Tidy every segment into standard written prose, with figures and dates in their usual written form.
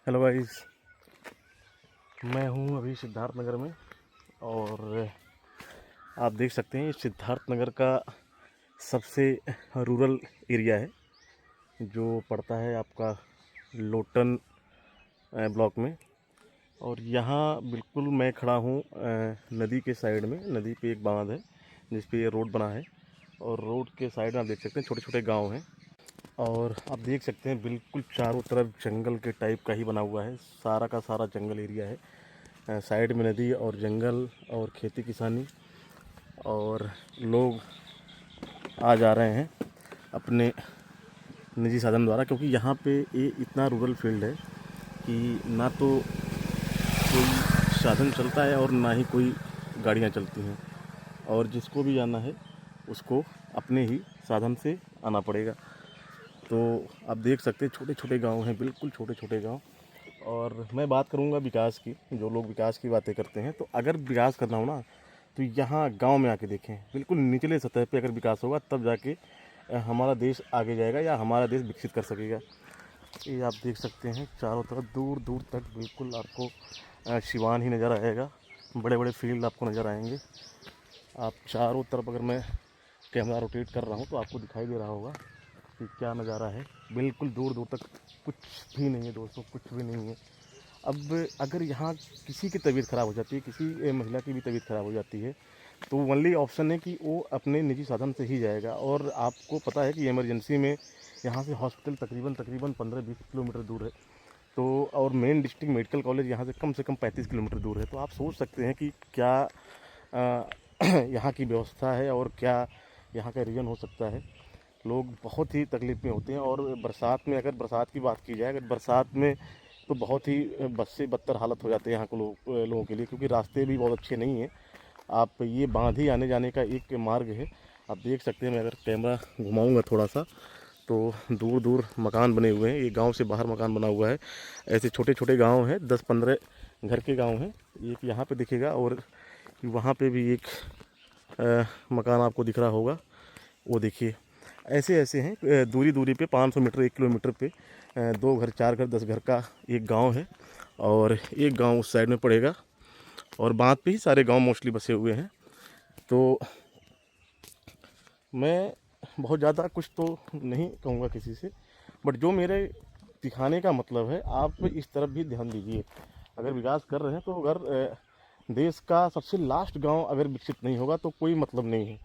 Hello guys, मैं हूं अभी सिद्धार्थ नगर में। और आप देख सकते हैं ये सिद्धार्थ नगर का सबसे रूरल एरिया है जो पड़ता है आपका लोटन ब्लॉक में। और यहाँ बिल्कुल मैं खड़ा हूँ नदी के साइड में। नदी पे एक बांध है जिस पे ये रोड बना है, और रोड के साइड में आप देख सकते हैं छोटे छोटे गांव हैं। और आप देख सकते हैं बिल्कुल चारों तरफ जंगल के टाइप का ही बना हुआ है, सारा का सारा जंगल एरिया है। साइड में नदी और जंगल और खेती किसानी, और लोग आ जा रहे हैं अपने निजी साधन द्वारा, क्योंकि यहाँ पे ये इतना रूरल फील्ड है कि ना तो कोई साधन चलता है और ना ही कोई गाड़ियाँ चलती हैं। और जिसको भी जाना है उसको अपने ही साधन से आना पड़ेगा। तो आप देख सकते हैं छोटे छोटे गांव हैं, बिल्कुल छोटे छोटे गांव। और मैं बात करूंगा विकास की। जो लोग विकास की बातें करते हैं, तो अगर विकास करना हो ना तो यहाँ गांव में आके देखें। बिल्कुल निचले सतह पे अगर विकास होगा तब जाके हमारा देश आगे जाएगा या हमारा देश विकसित कर सकेगा। ये आप देख सकते हैं चारों तरफ दूर दूर तक बिल्कुल आपको सिवान ही नज़र आएगा। बड़े बड़े फील्ड आपको नज़र आएंगे। आप चारों तरफ, अगर मैं कैमरा रोटेट कर रहा हूँ तो आपको दिखाई दे रहा होगा कि क्या नज़ारा है। बिल्कुल दूर दूर तक कुछ भी नहीं है दोस्तों, कुछ भी नहीं है। अब अगर यहाँ किसी की तबीयत ख़राब हो जाती है, किसी महिला की भी तबीयत ख़राब हो जाती है, तो ओनली ऑप्शन है कि वो अपने निजी साधन से ही जाएगा। और आपको पता है कि इमरजेंसी में यहाँ से हॉस्पिटल तकरीबन तकरीबन 15-20 किलोमीटर दूर है। तो और मेन डिस्ट्रिक्ट मेडिकल कॉलेज यहाँ से कम 35 किलोमीटर दूर है। तो आप सोच सकते हैं कि क्या यहाँ की व्यवस्था है और क्या यहाँ का रीजन हो सकता है। लोग बहुत ही तकलीफ़ में होते हैं। और बरसात में, अगर बरसात की बात की जाए, अगर बरसात में तो बहुत ही बद से बदतर हालत हो जाते हैं यहाँ के लोगों के लिए, क्योंकि रास्ते भी बहुत अच्छे नहीं हैं। आप ये बांध ही आने जाने का एक मार्ग है। आप देख सकते हैं, मैं अगर कैमरा घुमाऊंगा थोड़ा सा तो दूर दूर मकान बने हुए हैं। ये गांव से बाहर मकान बना हुआ है। ऐसे छोटे छोटे गांव हैं, 10-15 घर के गांव हैं। एक यहाँ पे दिखेगा और वहाँ पे भी एक मकान आपको दिख रहा होगा, वो देखिए। ऐसे ऐसे हैं दूरी दूरी पे 500 मीटर 1 किलोमीटर पे 2 घर 4 घर 10 घर का एक गांव है। और एक गांव उस साइड में पड़ेगा, और बाँध पे ही सारे गांव मोस्टली बसे हुए हैं। तो मैं बहुत ज़्यादा कुछ तो नहीं कहूँगा किसी से, बट जो मेरे दिखाने का मतलब है, आप इस तरफ भी ध्यान दीजिए। अगर विकास कर रहे हैं तो अगर देश का सबसे लास्ट गांव अगर विकसित नहीं होगा तो कोई मतलब नहीं है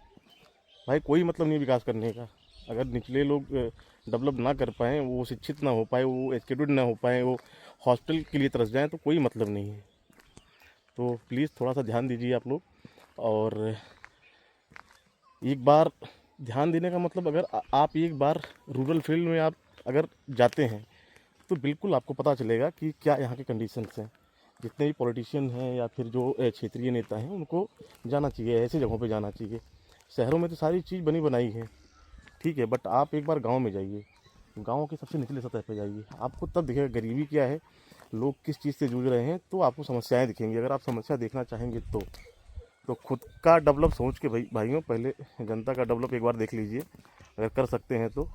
भाई, कोई मतलब नहीं विकास करने का। अगर निचले लोग डेवलप ना कर पाएँ, वो शिक्षित ना हो पाए, वो एजुकेटेड ना हो पाए, वो हॉस्टल के लिए तरस जाएँ, तो कोई मतलब नहीं है। तो प्लीज़ थोड़ा सा ध्यान दीजिए आप लोग। और एक बार ध्यान देने का मतलब, अगर आप एक बार रूरल फील्ड में आप अगर जाते हैं तो बिल्कुल आपको पता चलेगा कि क्या यहाँ के कंडीशंस हैं। जितने भी पॉलिटिशियन हैं या फिर जो क्षेत्रीय नेता हैं, उनको जाना चाहिए, ऐसी जगहों पे जाना चाहिए। शहरों में तो सारी चीज़ बनी बनाई है, ठीक है, बट आप एक बार गांव में जाइए, गांव के सबसे निचले सतह पे जाइए, आपको तब दिखेगा गरीबी क्या है, लोग किस चीज़ से जूझ रहे हैं। तो आपको समस्याएं दिखेंगी। अगर आप समस्या देखना चाहेंगे तो खुद का डेवलप सोच के भाइयों पहले जनता का डेवलप एक बार देख लीजिए। अगर कर सकते हैं तो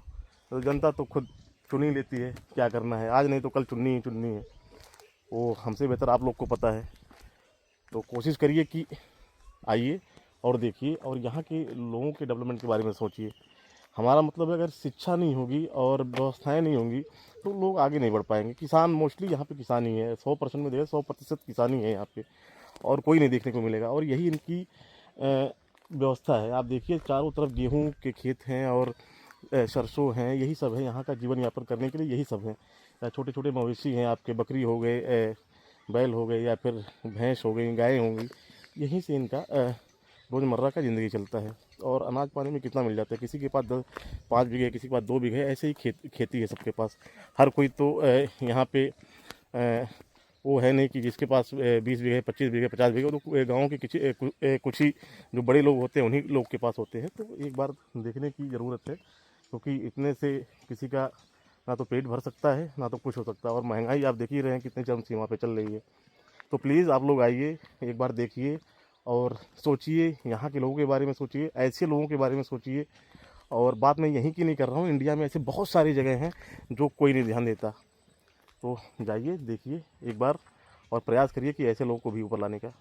जनता तो खुद चुन ही लेती है क्या करना है। आज नहीं तो कल चुननी ही चुननी है, वो हमसे बेहतर आप लोग को पता है। तो कोशिश करिए कि आइए और देखिए, और यहाँ के लोगों के डेवलपमेंट के बारे में सोचिए। हमारा मतलब है, अगर शिक्षा नहीं होगी और व्यवस्थाएं नहीं होंगी तो लोग आगे नहीं बढ़ पाएंगे। किसान मोस्टली यहाँ पे किसान ही है, 100% में देखा 100% किसान ही है यहाँ पे, और कोई नहीं देखने को मिलेगा। और यही इनकी व्यवस्था है। आप देखिए चारों तरफ गेहूं के खेत हैं और सरसों हैं, यही सब है यहाँ का जीवन यापन करने के लिए, यही सब है। छोटे छोटे मवेशी हैं आपके, बकरी हो गए, बैल हो गए, या फिर भैंस हो गई, गायें होंगी, यहीं से इनका रोज़मर्रा का ज़िंदगी चलता है। और अनाज पानी में कितना मिल जाता है, किसी के पास 5 बीघे, किसी के पास 2 बीघे, ऐसे ही खेती है सबके पास। हर कोई तो यहाँ पे वो है नहीं कि जिसके पास 20 बीघे 25 बीघे 50 बीघे। तो गाँव के कुछ ही जो बड़े लोग होते हैं उन्हीं लोग के पास होते हैं। तो एक बार देखने की ज़रूरत है, क्योंकि इतने से किसी का ना तो पेट भर सकता है ना तो कुछ हो सकता है। और महंगाई आप देख ही रहे हैं कितनी चरम सीमा पे चल रही है। तो प्लीज़ आप लोग आइए, एक बार देखिए और सोचिए, यहाँ के लोगों के बारे में सोचिए, ऐसे लोगों के बारे में सोचिए। और बात मैं यहीं की नहीं कर रहा हूँ, इंडिया में ऐसे बहुत सारी जगह हैं जो कोई नहीं ध्यान देता। तो जाइए, देखिए एक बार और प्रयास करिए कि ऐसे लोगों को भी ऊपर लाने का।